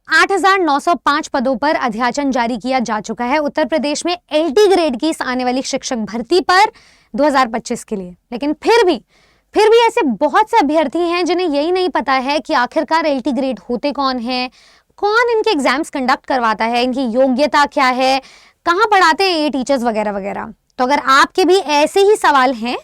8,905 पदों पर अध्याचन जारी किया जा चुका है उत्तर प्रदेश में एलटी ग्रेड की इस आने वाली शिक्षक भर्ती पर 2025 के लिए। लेकिन फिर भी ऐसे बहुत से अभ्यर्थी हैं जिन्हें यही नहीं पता है कि आखिरकार एलटी ग्रेड होते कौन है, कौन इनके एग्जाम्स कंडक्ट करवाता है, इनकी योग्यता क्या है, कहाँ पढ़ाते हैं ये टीचर्स वगैरह वगैरह। तो अगर आपके भी ऐसे ही सवाल हैं,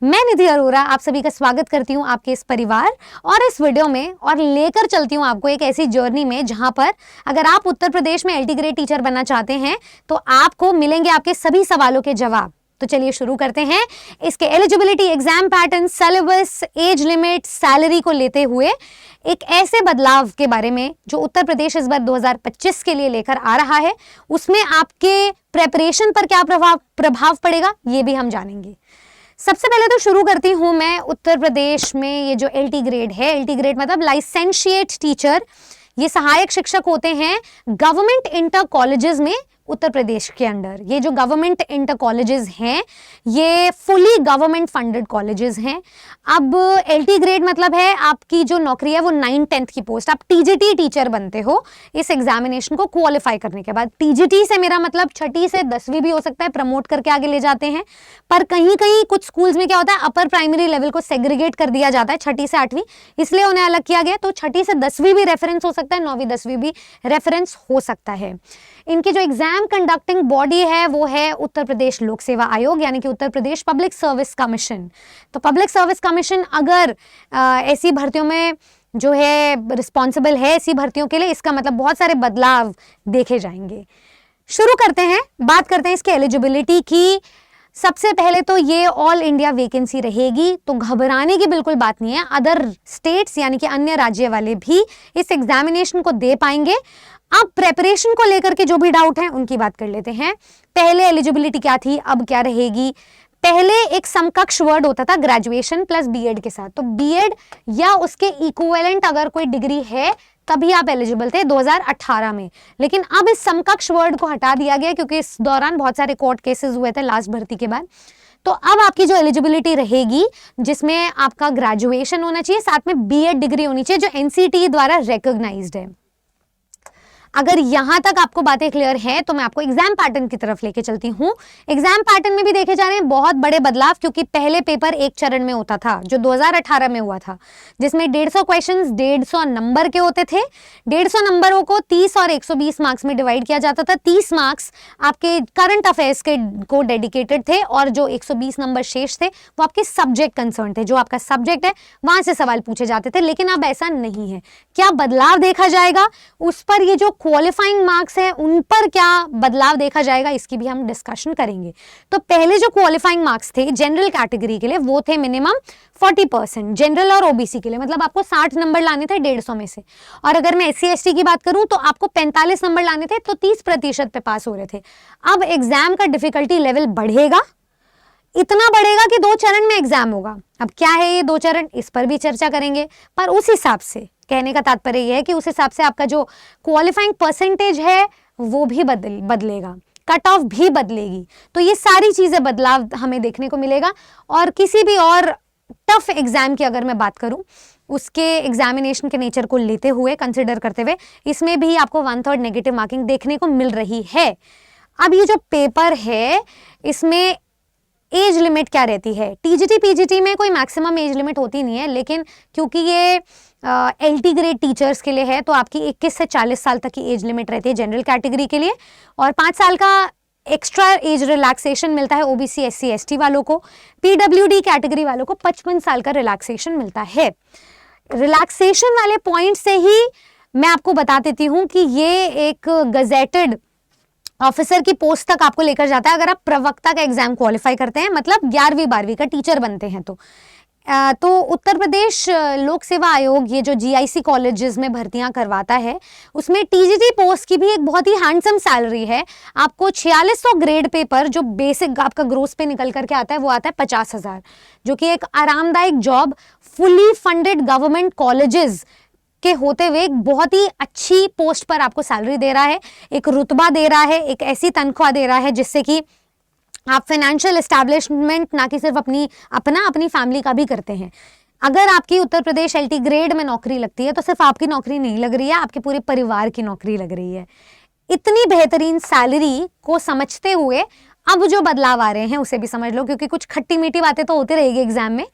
मैं निधि अरोरा आप सभी का स्वागत करती हूँ आपके इस परिवार और इस वीडियो में, और लेकर चलती हूँ आपको एक ऐसी जर्नी में जहां पर अगर आप उत्तर प्रदेश में एलटी ग्रेड टीचर बनना चाहते हैं तो आपको मिलेंगे आपके सभी सवालों के जवाब। तो चलिए शुरू करते हैं। इसके eligibility, exam pattern, syllabus, age limit, salary को लेते हुए एक ऐसे बदलाव के बारे में जो उत्तर प्रदेश इस बार 2025 के लिए लेकर आ रहा है, उसमें आपके प्रेपरेशन पर क्या प्रभाव पड़ेगा ये भी हम जानेंगे। सबसे पहले तो शुरू करती हूं मैं उत्तर प्रदेश में ये जो एलटी ग्रेड है, एलटी ग्रेड मतलब लाइसेंशिएट टीचर, ये सहायक शिक्षक होते हैं गवर्नमेंट इंटर कॉलेजेस में उत्तर प्रदेश के अंडर। ये जो गवर्नमेंट इंटर कॉलेजेस हैं ये फुली गवर्नमेंट फंडेड कॉलेजेस हैं। अब एलटी ग्रेड मतलब है आपकी जो नौकरी है वो 9-10th की पोस्ट, आप टीजीटी टीचर बनते हो इस एग्जामिनेशन को क्वालिफाई करने के बाद। टीजीटी से मेरा मतलब 6ठी से 10वीं भी हो सकता है, प्रमोट करके आगे ले जाते हैं। पर कहीं कहीं कुछ स्कूल्स में क्या होता है, अपर प्राइमरी लेवल को सेग्रीगेट कर दिया जाता है 6ठी से 8वीं, इसलिए उन्हें अलग किया गया। तो 6ठी से 10वीं भी रेफरेंस हो सकता है, 9वीं 10वीं भी रेफरेंस हो सकता है। इनकी जो एग्जाम कंडक्टिंग बॉडी है वो है उत्तर प्रदेश लोक सेवा आयोग, यानी कि Uttar Pradesh public service commission. तो पब्लिक सर्विस कमीशन अगर ऐसी भर्तियों में जो है रिस्पॉन्सिबल है ऐसी भर्तियों के लिए, इसका मतलब बहुत सारे बदलाव देखे जाएंगे। शुरू करते हैं, बात करते हैं इसके एलिजिबिलिटी की। सबसे पहले तो ये ऑल इंडिया वैकेंसी रहेगी, तो घबराने की बिल्कुल बात नहीं है। अदर स्टेट्स यानी कि अन्य राज्य वाले भी इस एग्जामिनेशन को दे पाएंगे। अब प्रेपरेशन को लेकर के जो भी डाउट है उनकी बात कर लेते हैं। पहले एलिजिबिलिटी क्या थी, अब क्या रहेगी। पहले एक समकक्ष वर्ड होता था ग्रेजुएशन प्लस बीएड के साथ, तो बीएड या उसके इक्विवेलेंट अगर कोई डिग्री है तभी आप एलिजिबल थे 2018 में। लेकिन अब इस समकक्ष वर्ड को हटा दिया गया क्योंकि इस दौरान बहुत सारे कोर्ट केसेस हुए थे लास्ट भर्ती के बाद। तो अब आपकी जो एलिजिबिलिटी रहेगी जिसमें आपका ग्रेजुएशन होना चाहिए, साथ में बीएड डिग्री होनी चाहिए जो एनसीटी द्वारा रिकॉग्नाइज्ड है। अगर यहां तक आपको बातें क्लियर हैं तो मैं आपको एग्जाम पैटर्न की तरफ लेके चलती हूं। एग्जाम पैटर्न में भी देखे जा रहे हैं बहुत बड़े बदलाव, क्योंकि पहले पेपर एक चरण में होता था जो 2018 में हुआ था, जिसमें 150 क्वेश्चंस 150 नंबर के होते थे। 150 नंबरों को 30 और 120 मार्क्स में डिवाइड किया जाता था। 30 मार्क्स आपके करंट अफेयर्स के को डेडिकेटेड थे और जो 120 नंबर शेष थे वो आपके सब्जेक्ट कंसर्न थे, जो आपका सब्जेक्ट है वहां से सवाल पूछे जाते थे। लेकिन अब ऐसा नहीं है। क्या बदलाव देखा जाएगा उस पर, ये जो क्वालिफाइंग मार्क्स है उन पर क्या बदलाव देखा जाएगा इसकी भी हम डिस्कशन करेंगे। तो पहले जो क्वालिफाइंग मार्क्स थे जनरल कैटेगरी के लिए वो थे मिनिमम 40%, जनरल और ओबीसी के लिए मतलब आपको 60 नंबर लाने थे 150 में से। और अगर मैं एससी एसटी की बात करूं तो आपको 45 नंबर लाने थे, तो 30% पे पास हो रहे थे। अब एग्जाम का डिफिकल्टी लेवल बढ़ेगा, इतना बढ़ेगा कि 2 चरण में एग्जाम होगा। अब क्या है ये 2 चरण, इस पर भी चर्चा करेंगे। पर उस हिसाब से कहने का तात्पर्य यह है कि उस हिसाब से आपका जो क्वालिफाइंग परसेंटेज है वो भी बदलेगा, कट ऑफ भी बदलेगी। तो ये सारी चीजें बदलाव हमें देखने को मिलेगा। और किसी भी और टफ एग्जाम की अगर मैं बात करूं, उसके एग्जामिनेशन के नेचर को लेते हुए, कंसिडर करते हुए, इसमें भी आपको 1/3 नेगेटिव मार्किंग देखने को मिल रही है। अब ये जो पेपर है इसमें एज लिमिट क्या रहती है। टीजीटी पीजीटी में कोई मैक्सिमम एज लिमिट होती नहीं है, लेकिन क्योंकि ये एलटी ग्रेड टीचर्स के लिए है तो आपकी 21 से 40 साल तक की एज लिमिट रहती है जनरल कैटेगरी के लिए, और 5 साल का एक्स्ट्रा एज रिलैक्सेशन मिलता है ओबीसी एससी एसटी वालों को। पीडब्ल्यूडी कैटेगरी वालों को 55 साल का रिलैक्सेशन मिलता है। रिलैक्सेशन वाले पॉइंट से ही मैं आपको बता देती हूँ कि ये एक गजेटेड ऑफिसर की पोस्ट तक आपको लेकर जाता है अगर आप प्रवक्ता का एग्जाम क्वालिफाई करते हैं, मतलब 11वीं 12वीं का टीचर बनते हैं। तो उत्तर प्रदेश लोक सेवा आयोग ये जो जीआईसी कॉलेजेस में भर्तियां करवाता है उसमें टीजीटी पोस्ट की भी एक बहुत ही हैंडसम सैलरी है। आपको 4600 ग्रेड पे पर जो बेसिक आपका ग्रोस पे निकल करके आता है वो आता है 50,000, जो कि एक आरामदायक job fully funded government colleges के होते हुए एक बहुत ही अच्छी पोस्ट पर आपको सैलरी दे रहा है, एक रुतबा दे रहा है, एक ऐसी तनख्वाह दे रहा है जिससे कि आप फाइनेंशियल एस्टैब्लिशमेंट ना कि सिर्फ अपनी फैमिली का भी करते हैं। अगर आपकी उत्तर प्रदेश एलटी ग्रेड में नौकरी लगती है तो सिर्फ आपकी नौकरी नहीं लग रही है, आपके पूरे परिवार की नौकरी लग रही है। इतनी बेहतरीन सैलरी को समझते हुए अब जो बदलाव आ रहे हैं उसे भी समझ लो, क्योंकि कुछ खट्टी मीठी बातें तो होती रहेगी एग्जाम में।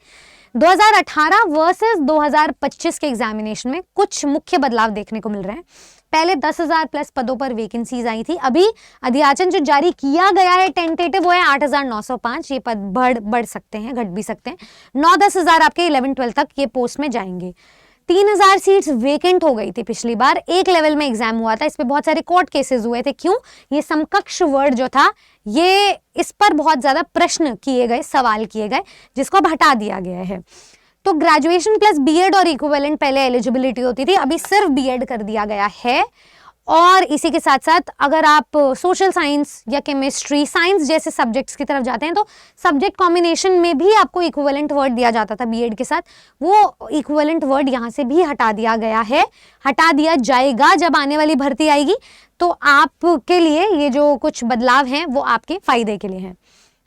2018 वर्सेस 2025 के एग्जामिनेशन में कुछ मुख्य बदलाव देखने को मिल रहे हैं। पहले 10,000 प्लस पदों पर वैकेंसीज आई थी। अभी अधियाचन जो जारी किया गया है टेंटेटिव, वो है 8,905। ये पद बढ़ सकते हैं, घट भी सकते हैं। 9-10 हज़ार आपके 11-12 तक ये पोस्ट में जाएंगे। 3,000 सीट्स वेकेंट हो गई थी पिछली बार, एक लेवल में एग्जाम हुआ था, इस पे बहुत सारे कोर्ट केसेस हुए थे। क्यों? ये समकक्ष वर्ड जो था, ये इस पर बहुत ज्यादा प्रश्न किए गए, सवाल किए गए, जिसको अब हटा दिया गया है। तो ग्रेजुएशन प्लस बीएड और इक्विवेलेंट पहले एलिजिबिलिटी होती थी, अभी सिर्फ बीएड कर दिया गया है। और इसी के साथ साथ अगर आप सोशल साइंस या केमिस्ट्री, साइंस जैसे सब्जेक्ट्स की तरफ जाते हैं तो सब्जेक्ट कॉम्बिनेशन में भी आपको इक्विवेलेंट वर्ड दिया जाता था बीएड के साथ, वो इक्विवेलेंट वर्ड यहाँ से भी हटा दिया गया है, हटा दिया जाएगा जब आने वाली भर्ती आएगी। तो आपके लिए ये जो कुछ बदलाव हैं वो आपके फायदे के लिए हैं।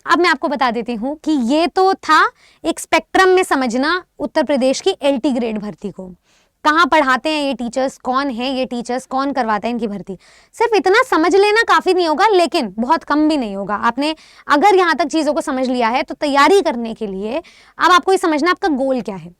अब मैं आपको बता देती हूँ कि ये तो था एक स्पेक्ट्रम में समझना उत्तर प्रदेश की एलटी ग्रेड भर्ती को, कहाँ पढ़ाते हैं ये टीचर्स, कौन है ये टीचर्स, कौन करवाता है इनकी भर्ती। सिर्फ इतना समझ लेना काफ़ी नहीं होगा, लेकिन बहुत कम भी नहीं होगा। आपने अगर यहाँ तक चीज़ों को समझ लिया है तो तैयारी करने के लिए अब आपको ये समझना आपका गोल क्या है।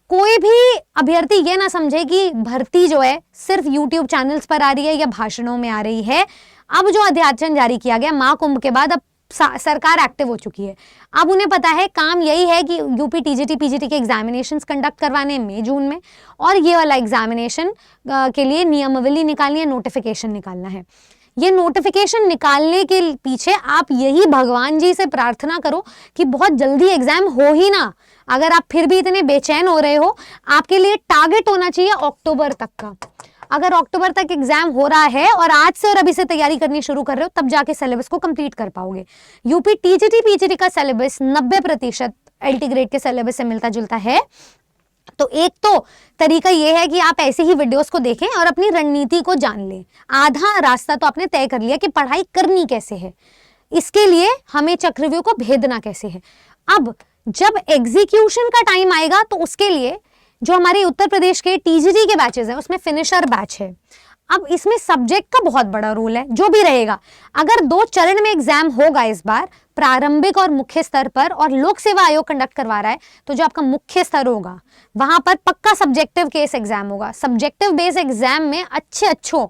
कोई भी अभ्यर्थी ये ना समझे कि भर्ती जो है सिर्फ यूट्यूब चैनल्स पर आ रही है या भाषणों में आ रही है। अब जो अध्याचन जारी किया गया महाकुंभ के बाद, अब सरकार एक्टिव हो चुकी है। अब उन्हें पता है काम यही है कि यूपी टीजीटी पीजीटी के एग्जामिनेशंस कंडक्ट करवाने मई जून में, और ये वाला एग्जामिनेशन के लिए नियमावली निकालनी है, नोटिफिकेशन निकालना है। ये नोटिफिकेशन निकालने के पीछे आप यही भगवान जी से प्रार्थना करो कि बहुत जल्दी एग्जाम हो ही ना। अगर आप फिर भी इतने बेचैन हो रहे हो, आपके लिए टारगेट होना चाहिए अक्टूबर तक का। अगर अक्टूबर तक एग्जाम हो रहा है और आज से और अभी से तैयारी करनी शुरू कर रहे हो, तब जाके सिलेबस को कंप्लीट कर पाओगे। यूपी टीजीटी पीजीटी का सिलेबस 90% एलटी ग्रेड के सिलेबस से मिलता जुलता है। तो एक तो तरीका यह है कि आप ऐसे ही वीडियोस को देखें और अपनी रणनीति को जान लें। आधा रास्ता तो आपने तय कर लिया कि पढ़ाई करनी कैसे है, इसके लिए हमें चक्रव्यूह को भेदना कैसे है। अब जब एग्जीक्यूशन का टाइम आएगा तो उसके लिए जो हमारे उत्तर प्रदेश के टीजीटी के बैचेस हैं उसमें फिनिशर बैच है। अब इसमें सब्जेक्ट का बहुत बड़ा रोल है, जो भी रहेगा। अगर 2 चरण में एग्जाम होगा इस बार, प्रारंभिक और मुख्य स्तर पर, और लोक सेवा आयोग कंडक्ट करवा रहा है, तो जो आपका मुख्य स्तर होगा वहां पर पक्का सब्जेक्टिव केस एग्जाम होगा। सब्जेक्टिव बेस एग्जाम में अच्छों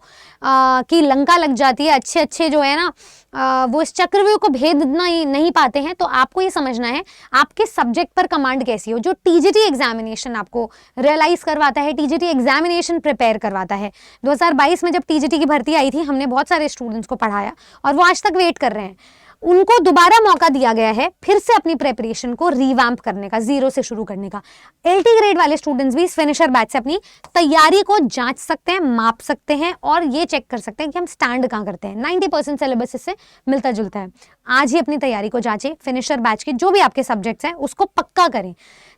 की लंका लग जाती है, अच्छे जो है ना वो इस चक्रव्यूह को भेद नहीं पाते हैं। तो आपको ये समझना है आपके सब्जेक्ट पर कमांड कैसी हो। जो टीजीटी एग्जामिनेशन आपको रियलाइज करवाता है, टीजीटी एग्जामिनेशन प्रिपेयर करवाता है। 2022 में जब टीजीटी की भर्ती आई थी, हमने बहुत सारे स्टूडेंट्स को पढ़ाया और वो आज तक वेट कर रहे हैं। उनको दोबारा मौका दिया गया है फिर से अपनी प्रेपरेशन को रिवैम्प करने का, जीरो से शुरू करने का। एलटी ग्रेड वाले स्टूडेंट्स भी इस फिनिशर बैच से अपनी तैयारी को जांच सकते हैं, माप सकते हैं और ये चेक कर सकते हैं कि हम स्टैंड कहाँ करते हैं। 90% सिलेबस इससे मिलता जुलता है। आज ही अपनी तैयारी को जांचें, फिनिशर बैच के जो भी आपके सब्जेक्ट्स हैं उसको पक्का करें।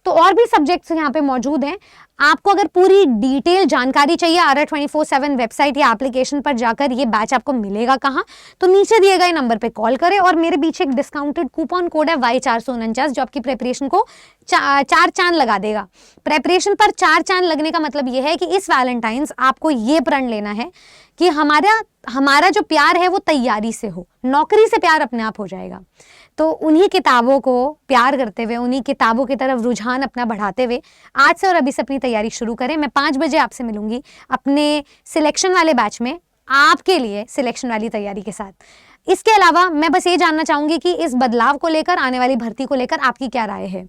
तो और भी सब्जेक्ट्स यहाँ पे मौजूद हैं। आपको अगर पूरी डिटेल जानकारी चाहिए, RR24/7 वेबसाइट या एप्लीकेशन पर जाकर ये बैच आपको मिलेगा कहाँ, तो नीचे दिए गए नंबर पे कॉल करें। और मेरे पीछे एक डिस्काउंटेड कूपन कोड है Y449 जो आपकी प्रेपरेशन को 4 चांद लगा देगा। प्रेपरेशन पर 4 चांद लगने का मतलब ये है कि इस वैलेंटाइंस आपको ये प्रण लेना है कि हमारा जो प्यार है वो तैयारी से हो, नौकरी से प्यार अपने आप हो जाएगा। तो उन्हीं किताबों को प्यार करते हुए, उन्हीं किताबों की तरफ रुझान अपना बढ़ाते हुए आज से और अभी से अपनी तैयारी शुरू करें। मैं 5 बजे आपसे मिलूंगी अपने सिलेक्शन वाले बैच में, आपके लिए सिलेक्शन वाली तैयारी के साथ। इसके अलावा मैं बस ये जानना चाहूंगी कि इस बदलाव को लेकर, आने वाली भर्ती को लेकर आपकी क्या राय है,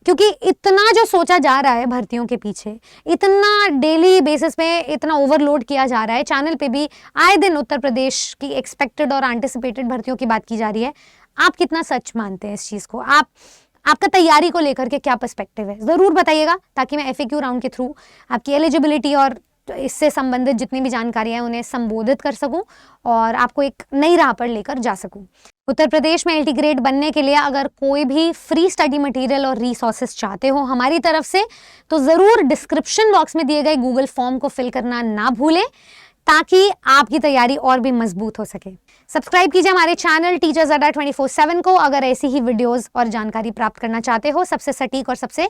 क्योंकि इतना जो सोचा जा रहा है भर्तियों के पीछे, इतना डेली बेसिस पे इतना ओवरलोड किया जा रहा है, चैनल पे भी आए दिन उत्तर प्रदेश की एक्सपेक्टेड और एंटिसिपेटेड भर्तियों की बात की जा रही है। आप कितना सच मानते हैं इस चीज़ को? आपका तैयारी को लेकर के क्या पर्सपेक्टिव है, ज़रूर बताइएगा, ताकि मैं FAQ राउंड के थ्रू आपकी एलिजिबिलिटी और इससे संबंधित जितनी भी जानकारी है उन्हें संबोधित कर सकूं और आपको एक नई राह पर लेकर जा सकूं। उत्तर प्रदेश में एलटी ग्रेड बनने के लिए अगर कोई भी फ्री स्टडी मटेरियल और रिसोर्सेज चाहते हो हमारी तरफ से, तो ज़रूर डिस्क्रिप्शन बॉक्स में दिए गए गूगल फॉर्म को फिल करना ना भूलें, ताकि आपकी तैयारी और भी मजबूत हो सके। सब्सक्राइब कीजिए हमारे चैनल टीचर्स अड्डा 24/7 को अगर ऐसी ही वीडियोस और जानकारी प्राप्त करना चाहते हो, सबसे सटीक और सबसे